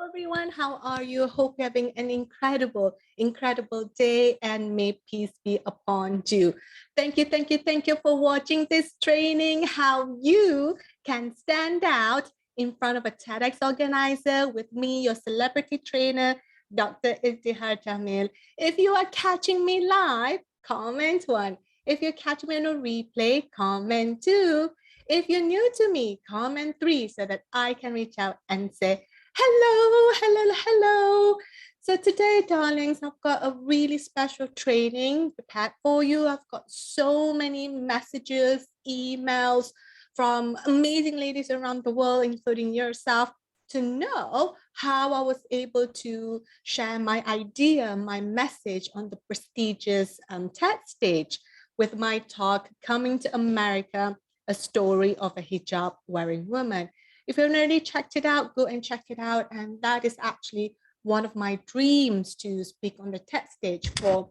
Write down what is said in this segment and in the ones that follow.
Everyone. How are you? Hope you're having an incredible day, and may peace be upon you. Thank you for watching this training, how you can stand out in front of a TEDx organizer with me, your celebrity trainer, Dr. Ittihar Jamil. If you are catching me live, comment one. If you're catching me on a replay, comment two. If you're new to me, comment three so that I can reach out and say, hello. So today, darlings, I've got a really special training prepared for you. I've got so many messages, emails from amazing ladies around the world, including yourself, to know how I was able to share my idea, my message on the prestigious TED stage with my talk, Coming to America, a story of a hijab wearing woman. If you've already checked it out, go and check it out. And that is actually one of my dreams, to speak on the TED stage for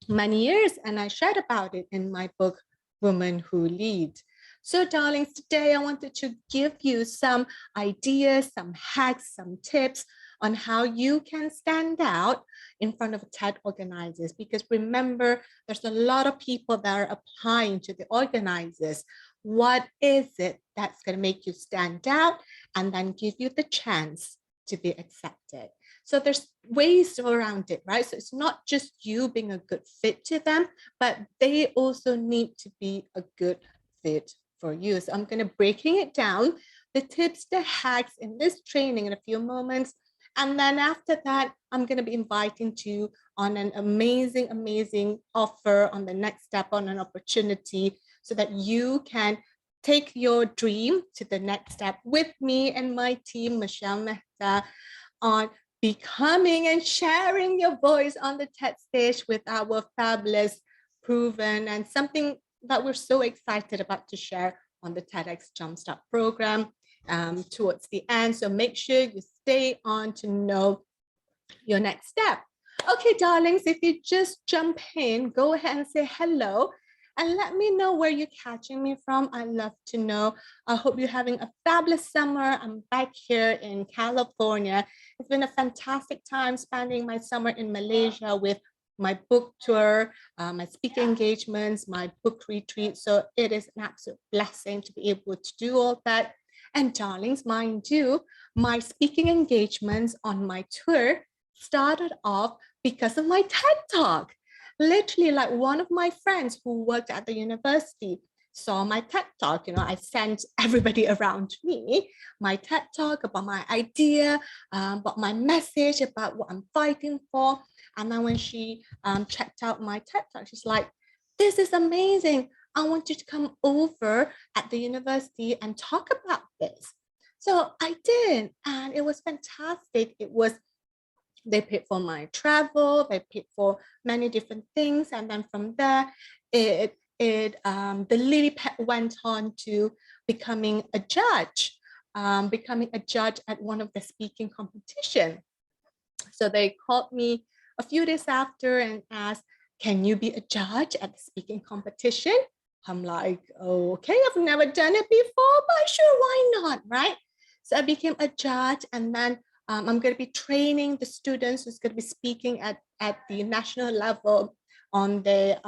many years. And I shared about it in my book, Women Who Lead. So darlings, today I wanted to give you some ideas, some hacks, some tips on how you can stand out in front of TED organizers. Because remember, there's a lot of people that are applying to the organizers. What is it that's going to make you stand out and then give you the chance to be accepted? So there's ways around it, right? So it's not just you being a good fit to them, but they also need to be a good fit for you. So I'm going to breaking it down, the tips, the hacks in this training in a few moments. And then after that, I'm going to be inviting you on an amazing offer, on the next step, on an opportunity, so that you can take your dream to the next step with me and my team, Michelle Mehta, on becoming and sharing your voice on the TED stage with our fabulous, proven, and something that we're so excited about to share on the TEDx Jumpstart program towards the end. So make sure you stay on to know your next step. Okay, darlings, if you just jump in, go ahead and say hello and let me know where you're catching me from. I'd love to know. I hope you're having a fabulous summer. I'm back here in California. It's been a fantastic time spending my summer in Malaysia with my book tour, my speaking engagements, my book retreat. So it is an absolute blessing to be able to do all that. And darlings, mind you, my speaking engagements on my tour started off because of my TED Talk. Literally, like, one of my friends who worked at the university saw my TED Talk. I sent everybody around me my TED Talk about my idea, about my message, about what I'm fighting for. And then when she checked out my TED Talk, she's like, this is amazing. I want you to come over at the university and talk about this. So I did, and it was fantastic. They paid for my travel, they paid for many different things. And then from there, the lily pad went on to becoming a judge at one of the speaking competition. So they called me a few days after and asked, can you be a judge at the speaking competition? I'm like, oh, okay, I've never done it before, but sure, why not, right? So I became a judge, and then I'm going to be training the students who's going to be speaking at the national level on the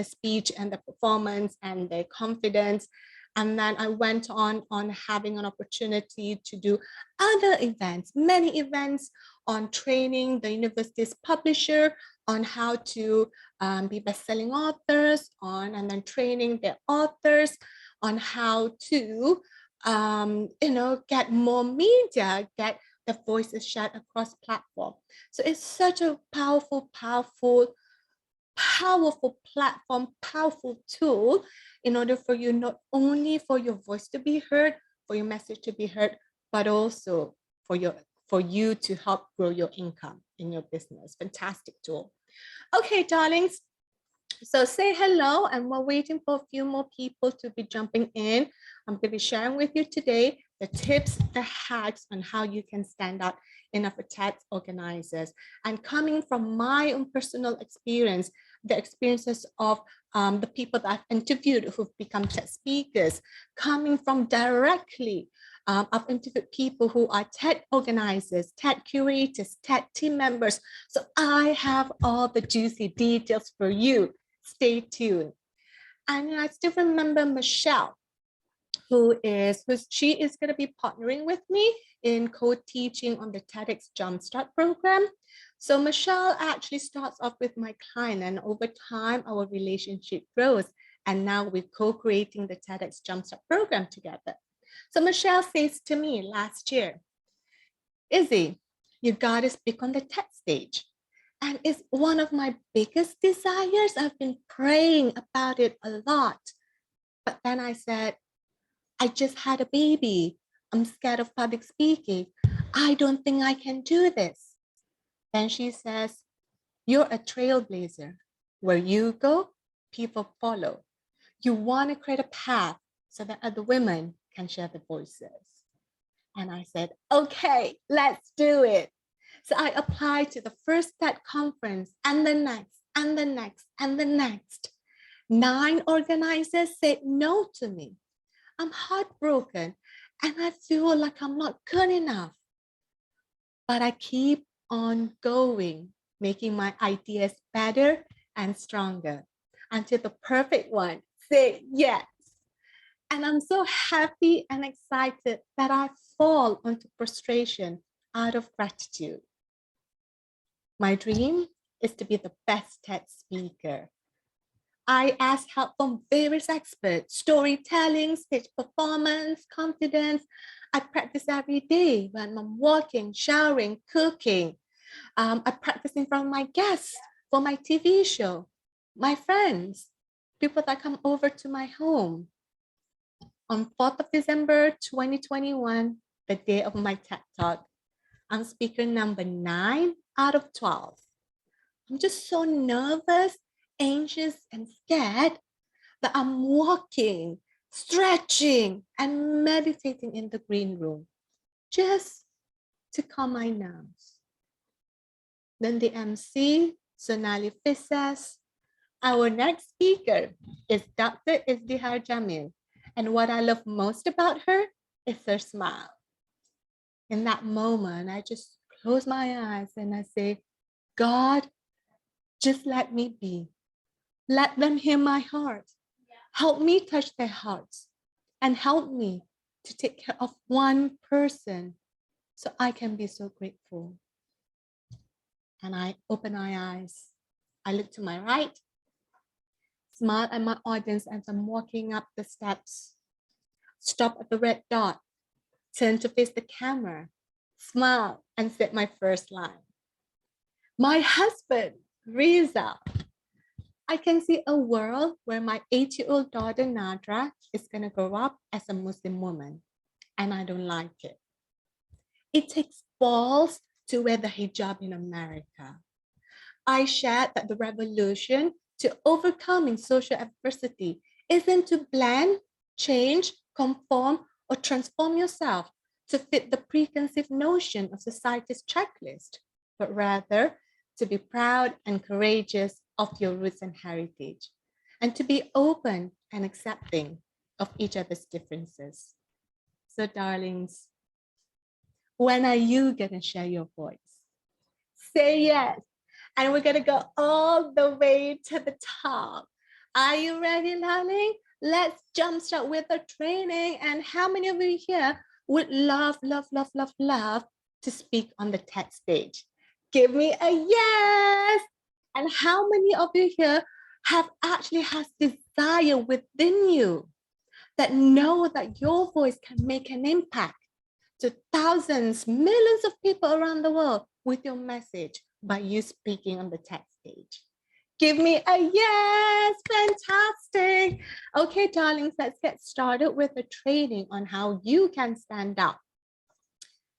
speech and the performance and their confidence. And then I went on having an opportunity to do other events, many events, on training the university's publisher on how to be best-selling authors, and then training their authors on how to get more media, get the voices shared across platform. So it's such a powerful platform, powerful tool in order for you, not only for your voice to be heard, for your message to be heard, but also for you to help grow your income in your business. Fantastic tool. Okay, darlings. So say hello, and we're waiting for a few more people to be jumping in. I'm going to be sharing with you today the tips, the hacks on how you can stand out in a TED organizers. And coming from my own personal experience, the experiences of the people that I've interviewed who've become TED speakers, coming from directly I've interviewed people who are TED organizers, TED curators, TED team members. So I have all the juicy details for you. Stay tuned. And I still remember Michelle, she is going to be partnering with me in co-teaching on the TEDx Jumpstart program. So Michelle actually starts off with my client, and over time, our relationship grows. And now we're co-creating the TEDx Jumpstart program together. So Michelle says to me last year, Izzy, you got to speak on the TED stage. And it's one of my biggest desires. I've been praying about it a lot. But then I said, I just had a baby. I'm scared of public speaking. I don't think I can do this. Then she says, you're a trailblazer. Where you go, people follow. You want to create a path so that other women can share their voices. And I said, okay, let's do it. So I applied to the first TED conference and the next and the next and the next. 9 organizers said no to me. I'm heartbroken and I feel like I'm not good enough. But I keep on going, making my ideas better and stronger until the perfect one said yes. And I'm so happy and excited that I fall onto frustration out of gratitude. My dream is to be the best TED speaker. I ask help from various experts, storytelling, stage performance, confidence. I practice every day when I'm walking, showering, cooking. I practice in front of my guests for my TV show, my friends, people that come over to my home. On 4th of December, 2021, the day of my TED Talk, I'm speaker number 9 out of 12. I'm just so nervous, anxious, and scared that I'm walking, stretching, and meditating in the green room just to calm my nerves. Then the MC, Sonali Fish, says, our next speaker is Dr. Izdihar Jamil. And what I love most about her is her smile. In that moment, I just close my eyes and I say, God, just let me be. Let them hear my heart. Help me touch their hearts and help me to take care of one person so I can be so grateful. And I open my eyes. I look to my right, smile at my audience as I'm walking up the steps. Stop at the red dot, turn to face the camera, smile, and say my first line. My husband, Riza. I can see a world where my 8-year-old daughter, Nadra, is going to grow up as a Muslim woman, and I don't like it. It takes balls to wear the hijab in America. I shared that the revolution to overcoming social adversity isn't to blend, change, conform, or transform yourself to fit the preconceived notion of society's checklist, but rather to be proud and courageous of your roots and heritage, and to be open and accepting of each other's differences. So darlings, when are you gonna share your voice? Say yes. And we're gonna go all the way to the top. Are you ready, darling? Let's jumpstart with the training. And how many of you here would love to speak on the TED stage? Give me a yes. And how many of you here have actually has desire within you that know that your voice can make an impact to thousands, millions of people around the world with your message by you speaking on the TED stage? Give me a yes, fantastic. Okay, darlings, let's get started with the training on how you can stand out.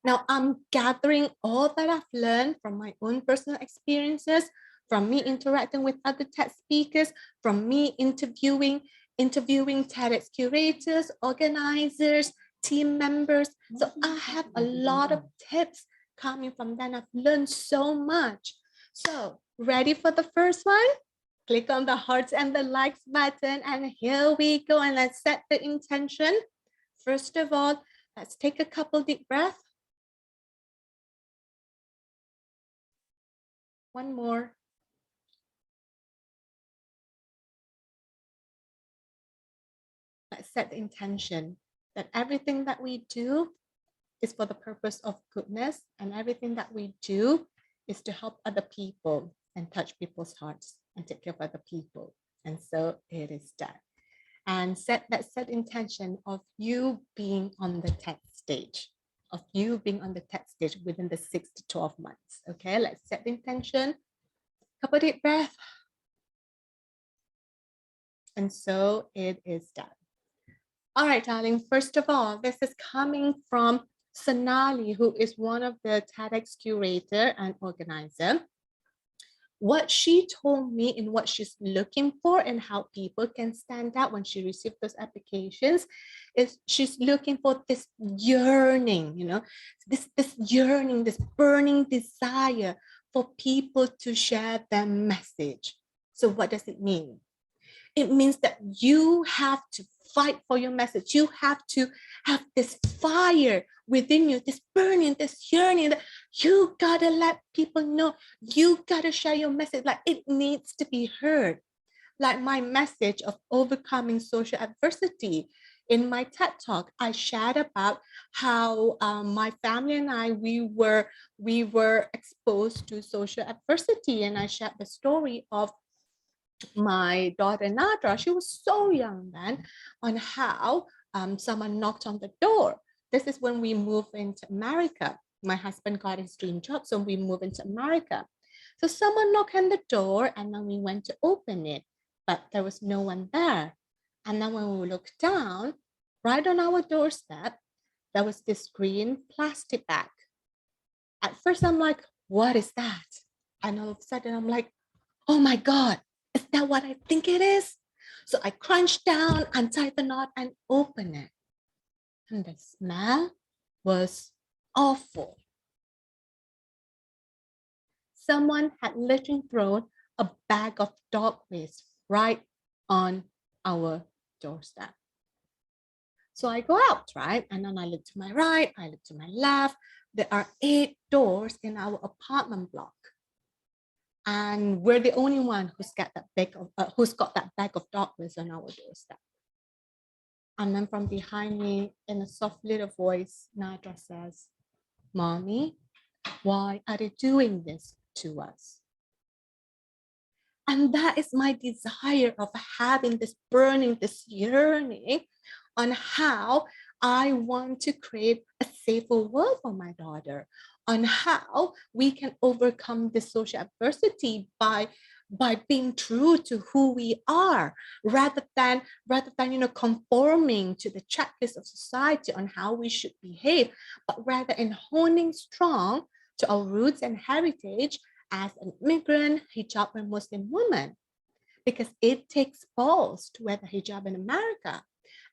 Now, I'm gathering all that I've learned from my own personal experiences, from me interacting with other TED speakers, from me interviewing TEDx curators, organizers, team members. So I have a lot of tips coming from them. I've learned so much. So ready for the first one? Click on the hearts and the likes button, and here we go. And let's set the intention. First of all, Let's take a couple deep breaths. One more. Let's set the intention that everything that we do is for the purpose of goodness, and everything that we do is to help other people and touch people's hearts and take care of other people. And so it is done. And set intention of you being on the TED stage, within the 6 to 12 months. Okay, let's set the intention. Couple deep breath. And so it is done. All right, darling. First of all, this is coming from Sonali, who is one of the TEDx curator and organizer. What she told me and what she's looking for and how people can stand out when she received those applications is she's looking for this yearning, this yearning, this burning desire for people to share their message. So what does it mean? It means that you have to fight for your message. You have to have this fire within you, this burning, this yearning that you gotta let people know. You gotta share your message. Like, it needs to be heard. Like my message of overcoming social adversity. In my TED Talk, I shared about how my family and I, we were exposed to social adversity. And I shared the story of my daughter Nadra. She was so young then, on how someone knocked on the door. This is when we moved into America. My husband got his dream job, so we moved into America. So someone knocked on the door, and then we went to open it, but there was no one there. And then when we looked down, right on our doorstep, there was this green plastic bag. At first, I'm like, what is that? And all of a sudden, I'm like, oh my God, is that what I think it is? So I crunched down, untied the knot, and opened it. And the smell was awful. Someone had literally thrown a bag of dog waste right on our doorstep. So I go out, right? And then I look to my right, I look to my left. There are 8 doors in our apartment block. And we're the only one who's got that bag of dog waste on our doorstep. And then from behind me, in a soft little voice, Nadra says, "Mommy, why are they doing this to us?" And that is my desire of having this burning, this yearning on how I want to create a safer world for my daughter, on how we can overcome this social adversity by being true to who we are, rather than conforming to the checklist of society on how we should behave, but rather in honing strong to our roots and heritage as an immigrant hijab and Muslim woman, because it takes balls to wear the hijab in America.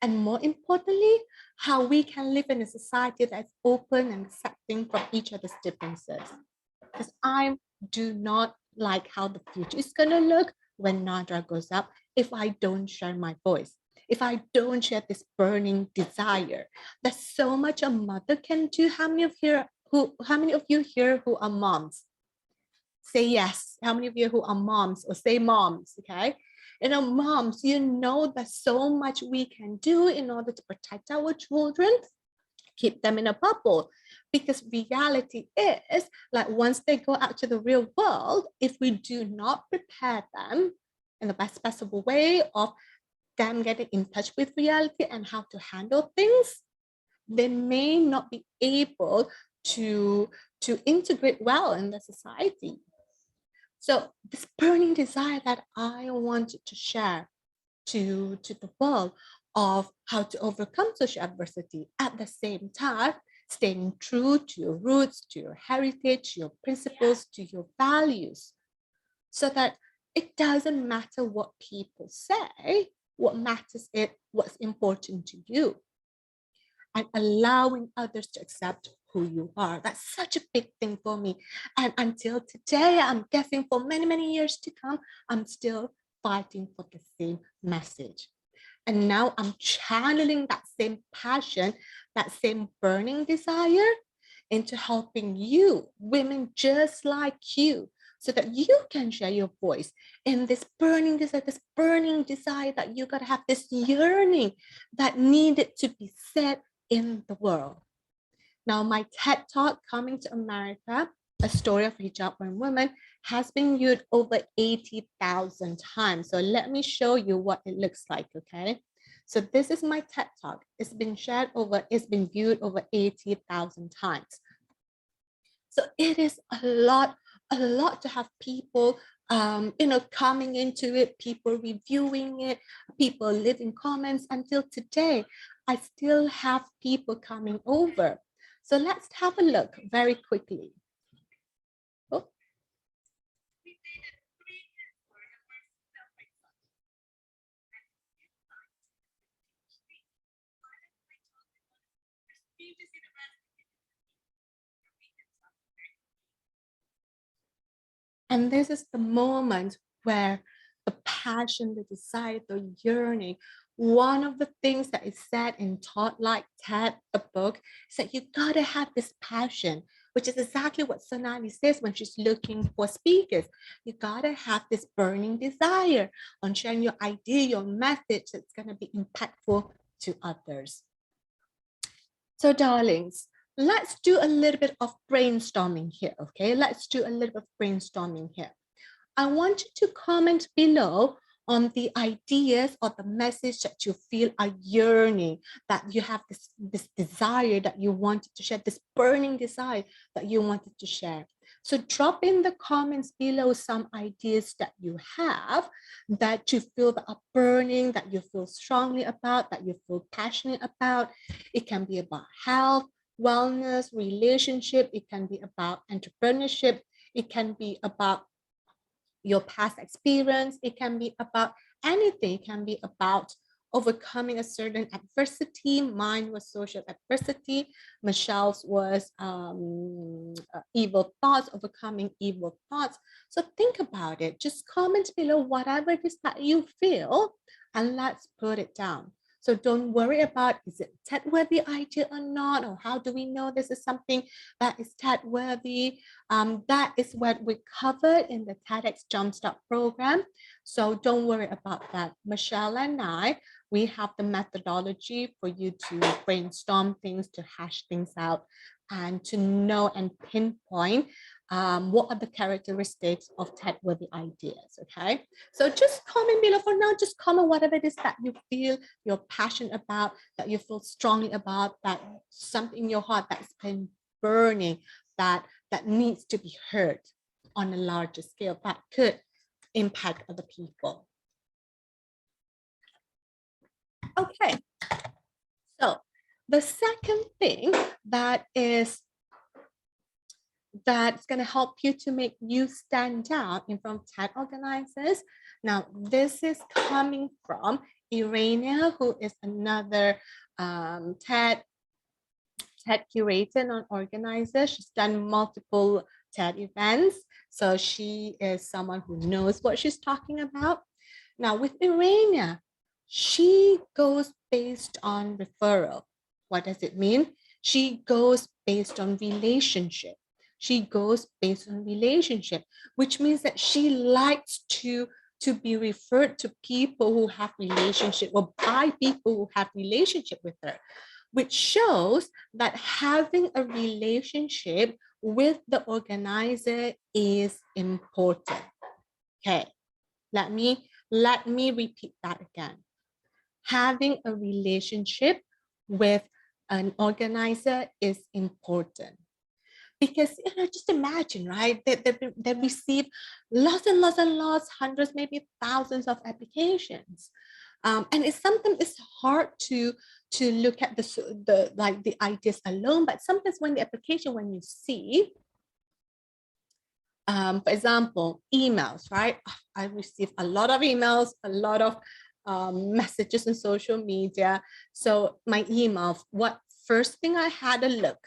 And more importantly, how we can live in a society that's open and accepting from each other's differences. Because I do not like how the future is going to look when Nadra goes up if I don't share my voice, if I don't share this burning desire. There's so much a mother can do. How many of you here who are moms? Say yes. How many of you who are moms, or say moms? Okay. Moms, there's so much we can do in order to protect our children, keep them in a bubble. Because reality is, like, once they go out to the real world, if we do not prepare them in the best possible way of them getting in touch with reality and how to handle things, they may not be able to integrate well in the society. So this burning desire that I wanted to share to the world of how to overcome social adversity, at the same time, staying true to your roots, to your heritage, your principles, to your values, so that it doesn't matter what people say, what matters is what's important to you, and allowing others to accept who you are. That's such a big thing for me. And until today, I'm guessing for many, many years to come, I'm still fighting for the same message. And now I'm channeling that same passion that same burning desire into helping you, women just like you, so that you can share your voice in this burning desire that you gotta have, this yearning that needed to be said in the world. Now, my TED Talk, Coming to America, A Story of Hijab Born Woman, has been viewed over 80,000 times. So let me show you what it looks like, okay? So this is my TED Talk. It's been viewed over 80,000 times. So it is a lot to have people, coming into it, people reviewing it, people leaving comments. Until today, I still have people coming over. So let's have a look very quickly. Oh. And this is the moment where the passion, the desire, the yearning, one of the things that is said in Taught Like TED, the book, is that you gotta have this passion, which is exactly what Sonali says when she's looking for speakers. You gotta have this burning desire on sharing your idea, your message that's gonna be impactful to others. So darlings, let's do a little bit of brainstorming here, okay? Let's do a little bit of brainstorming here. I want you to comment below on the ideas or the message that you feel are yearning, that you have this desire that you wanted to share, this burning desire that you wanted to share. So drop in the comments below some ideas that you have, that you feel that are burning, that you feel strongly about, that you feel passionate about. It can be about health, wellness, relationship. It can be about entrepreneurship. It can be about your past experience. It can be about anything. It can be about overcoming a certain adversity. Mine was social adversity. Michelle's was evil thoughts, overcoming evil thoughts. So think about it. Just comment below whatever it is that you feel, and let's put it down. So don't worry about, is it TED-worthy idea or not? Or how do we know this is something that is TED-worthy? That is what we covered in the TEDx Jumpstart program. So don't worry about that. Michelle and I, we have the methodology for you to brainstorm things, to hash things out, and to know and pinpoint what are the characteristics of TED-worthy ideas, okay? So just comment below for now, just comment whatever it is that you feel you're passionate about, that you feel strongly about, that something in your heart that's been burning, that needs to be heard on a larger scale, that could impact other people. Okay, so the second thing that's going to help you to make you stand out in front of TED organizers. Now, this is coming from Irania, who is another TED curator and organizer. She's done multiple TED events. So she is someone who knows what she's talking about. Now with Irania, she goes based on referral. What does it mean? She goes based on relationship. She goes based on relationship, which means that she likes to be referred to people who have relationship, or by people who have relationship with her, which shows that having a relationship with the organizer is important. Okay, let me repeat that again. Having a relationship with an organizer is important. Because just imagine, right? They receive lots and lots, hundreds, maybe thousands of applications, and it's sometimes it's hard to look at the ideas alone. But sometimes when the application, when you see, for example, emails, right? I receive a lot of emails, a lot of messages on social media. So my emails, what first thing I had a look.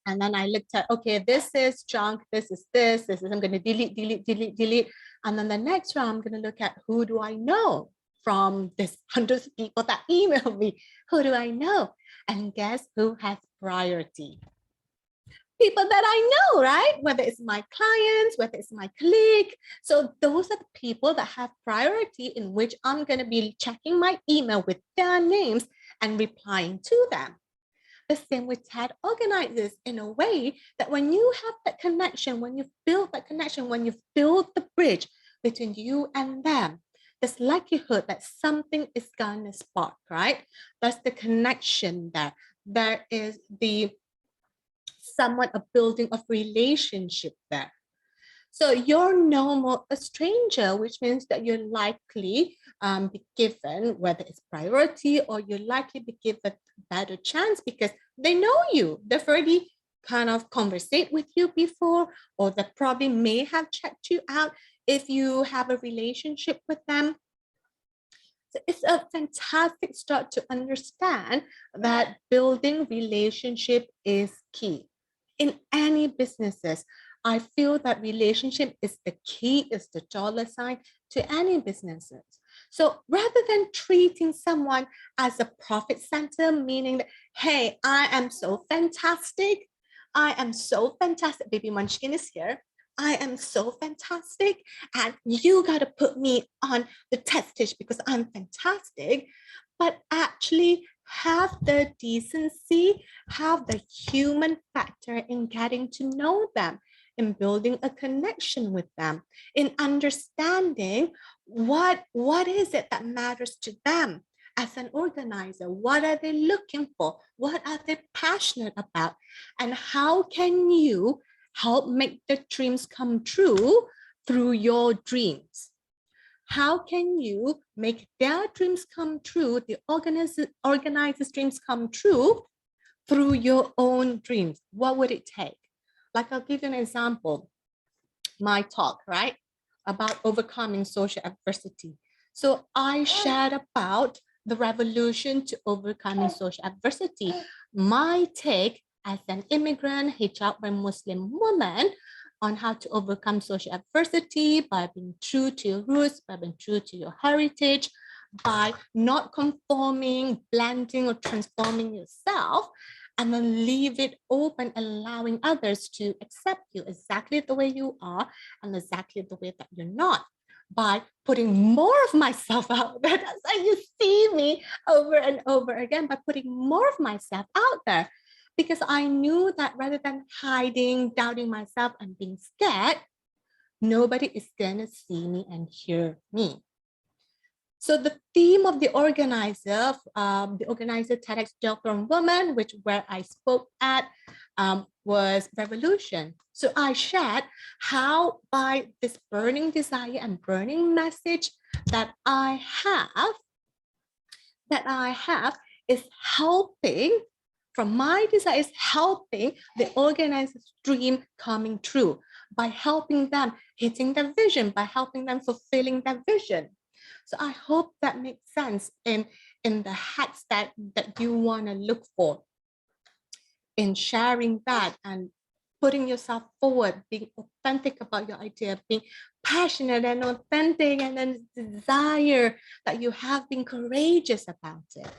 And then I looked at, okay, this is junk, this is, I'm going to delete. And then the next round, I'm going to look at, who do I know? from this hundreds of people that email me? Who do I know? And guess who has priority? People that I know, right? Whether it's my clients, whether it's my colleague. So those are the people that have priority, in which I'm going to be checking my email with their names and replying to them. The same with TED organizers, in a way that when you have that connection, when you've built that connection, when you've built the bridge between you and them, there's likelihood that something is going to spark, right? That's the connection there. There is the somewhat a building of relationship there. So you're no more a stranger, which means that you're likely be given, whether it's priority, or you're likely be given a better chance because they know you. They've already kind of conversate with you before, or they probably may have checked you out if you have a relationship with them. So it's a fantastic start to understand that building relationship is key. In any businesses, I feel that relationship is the key, is the dollar sign to any businesses. So rather than treating someone as a profit center, meaning that, hey, I am so fantastic. I am so fantastic. Baby Munchkin is here. I am so fantastic. And you got to put me on the test stage because I'm fantastic. But actually have the decency, have the human factor in getting to know them, in building a connection with them, in understanding what is it that matters to them as an organizer. What are they looking for? What are they passionate about? And how can you help make the dreams come true through your dreams? How can you make their dreams come true, the organizers' dreams come true through your own dreams? What would it take? Like, I'll give you an example. My talk, right? About overcoming social adversity. So I shared about the revolution to overcoming social adversity. My take as an immigrant, hijab and Muslim woman, on how to overcome social adversity by being true to your roots, by being true to your heritage, by not conforming, blending, or transforming yourself, and then leave it open, allowing others to accept you exactly the way you are and exactly the way that you're not, by putting more of myself out there. That's how you see me over and over again, by putting more of myself out there. Because I knew that rather than hiding, doubting myself, and being scared, nobody is going to see me and hear me. So the theme of the organizer TEDx Girlfriend Woman, which where I spoke at, was revolution. So I shared how by this burning desire and burning message that I have is helping, from my desire, is helping the organizer's dream coming true by helping them hitting their vision, by helping them fulfilling their vision. So I hope that makes sense in the hacks that you want to look for in sharing that and putting yourself forward, being authentic about your idea, being passionate and authentic, and then desire that you have, been courageous about it.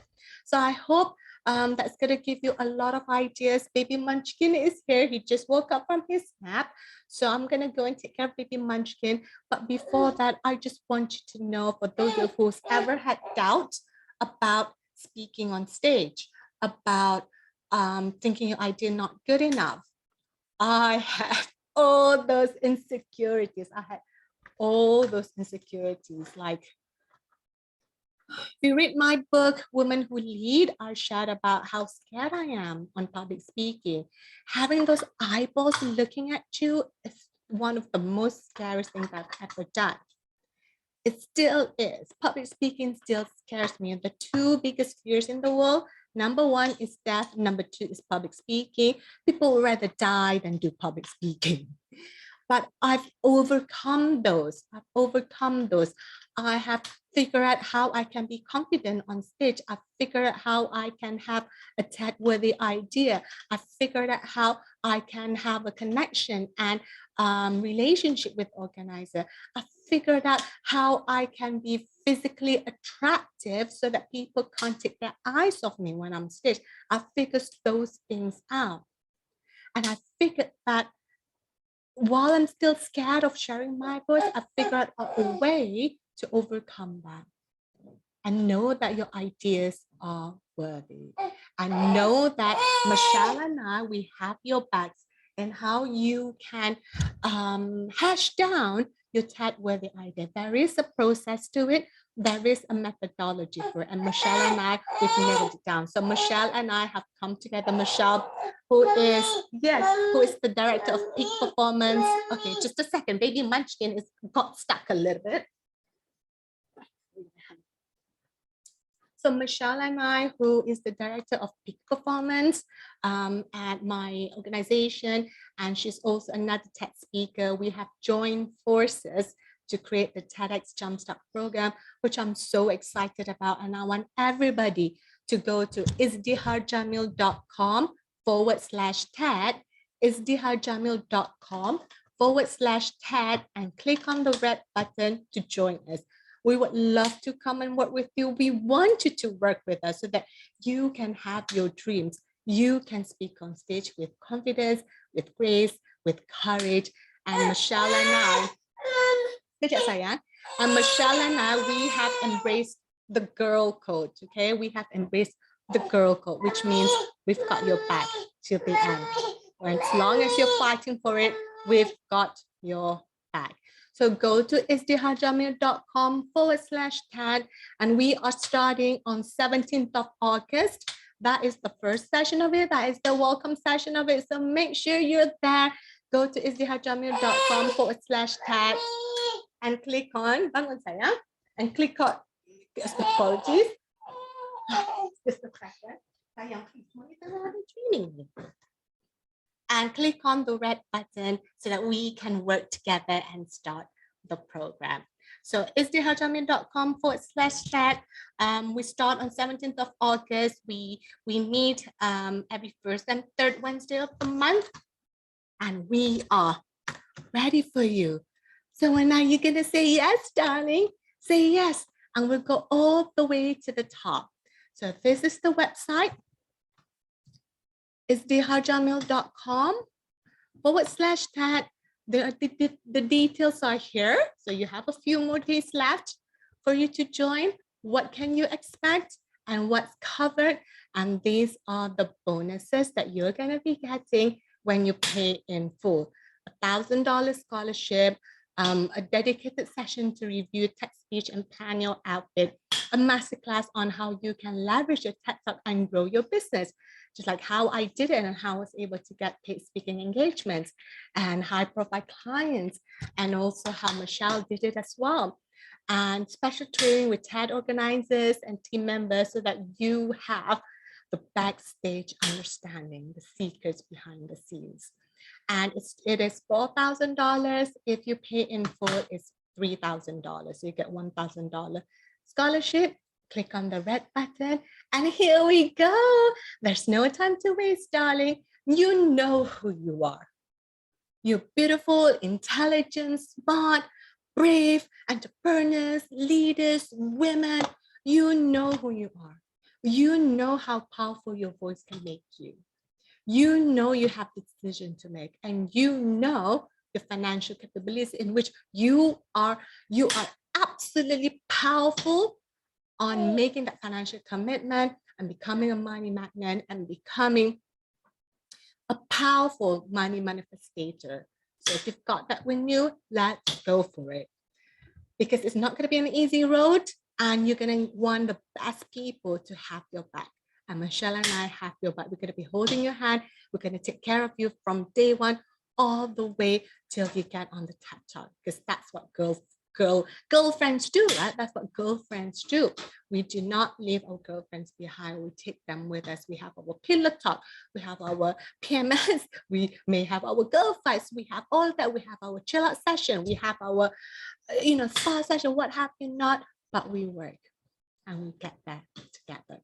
So I hope that's going to give you a lot of ideas. Baby Munchkin is here. He just woke up from his nap. So I'm going to go and take care of Baby Munchkin. But before that, I just want you to know, for those of you who's ever had doubt about speaking on stage, about thinking your idea not good enough, I had all those insecurities. Like, if you read my book, Women Who Lead, I shared about how scared I am on public speaking. Having those eyeballs looking at you is one of the most scariest things I've ever done. It still is. Public speaking still scares me. The two biggest fears in the world, number one is death. Number two is public speaking. People would rather die than do public speaking. But I've overcome those. I have figured out how I can be confident on stage. I've figured out how I can have a TED-worthy idea. I've figured out how I can have a connection and relationship with organizer. I've figured out how I can be physically attractive so that people can't take their eyes off me when I'm stage. I figured those things out. And I figured that while I'm still scared of sharing my voice, I figured out a way to overcome that. And know that your ideas are worthy. And know that Michelle and I, we have your backs and how you can hash down your TED-worthy idea. There is a process to it. There is a methodology for it. And Michelle and I, we've narrowed it down. So Michelle and I have come together. Michelle, who is the director of peak performance. Okay, just a second. Baby Munchkin is got stuck a little bit. So Michelle and I, who is the director of peak performance at my organization, and she's also another TED speaker, we have joined forces to create the TEDx Jumpstart program, which I'm so excited about. And I want everybody to go to izdiharjamil.com/TED, izdiharjamil.com/TED, and click on the red button to join us. We would love to come and work with you. We want you to work with us so that you can have your dreams. You can speak on stage with confidence, with grace, with courage. And Michelle and I, we have embraced the girl code, okay? We have embraced the girl code, which means we've got your back till the end. And as long as you're fighting for it, we've got your back. So go to izdiharjamil.com/TED, and we are starting on 17th of August. That is the first session of it. That is the welcome session of it. So make sure you're there. Go to izdiharjamil.com/TED and click on, bangun saya, and click on, apologies. Just a second. And click on the red button so that we can work together and start the program. So izdiharjamil.com/TED. We start on 17th of August. We meet every first and third Wednesday of the month, and we are ready for you. So when are you gonna say yes, darling? Say yes, and we'll go all the way to the top. So this is the website. izdiharjamil.com/TED. The details are here. So you have a few more days left for you to join. What can you expect and what's covered? And these are the bonuses that you're going to be getting when you pay in full. $1,000 scholarship, a dedicated session to review text, speech, and plan your outfit, a masterclass on how you can leverage your TED Talk and grow your business, just like how I did it and how I was able to get paid speaking engagements and high-profile clients, and also how Michelle did it as well. And special training with TED organizers and team members so that you have the backstage understanding, the secrets behind the scenes. And it is $4,000. If you pay in full, it's $3,000. So you get $1,000 scholarship. Click on the red button, and here we go. There's no time to waste, darling. You know who you are. You're beautiful, intelligent, smart, brave, entrepreneurs, leaders, women. You know who you are. You know how powerful your voice can make you. You know you have the decision to make, and you know your financial capabilities in which you are absolutely powerful on making that financial commitment and becoming a money magnet and becoming a powerful money manifestator. So if you've got that with you, let's go for it. Because it's not going to be an easy road, and you're going to want the best people to have your back. And Michelle and I have your back. We're going to be holding your hand. We're going to take care of you from day one all the way till you get on the TED Talk, because that's what girlfriends do, right? That's what girlfriends do. We do not leave our girlfriends behind. We take them with us. We have our pillow talk. We have our PMS. We may have our girl fights. We have all that. We have our chill out session. We have our, spa session, what have you not, but we work and we get there together.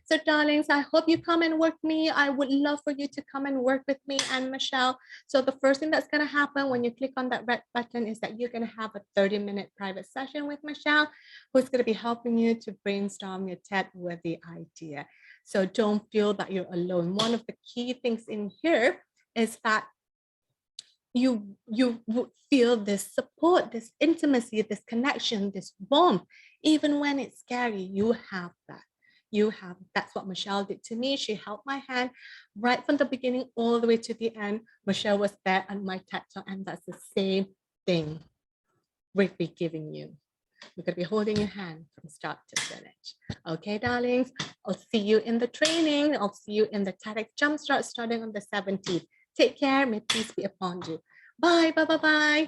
So darlings, I hope you come and work with me. I would love for you to come and work with me and Michelle. So the first thing that's going to happen when you click on that red button is that you're going to have a 30-minute private session with Michelle, who's going to be helping you to brainstorm your TED-worthy idea. So don't feel that you're alone. One of the key things in here is that you would feel this support, this intimacy, this connection, this warmth. Even when it's scary, you have that. You have, that's what Michelle did to me. She held my hand right from the beginning all the way to the end. Michelle was there on my TED Talk, and that's the same thing we'll be giving you. We're going to be holding your hand from start to finish. Okay, darlings, I'll see you in the training. I'll see you in the TEDx Jumpstart starting on the 17th. Take care. May peace be upon you. Bye, bye, bye, bye.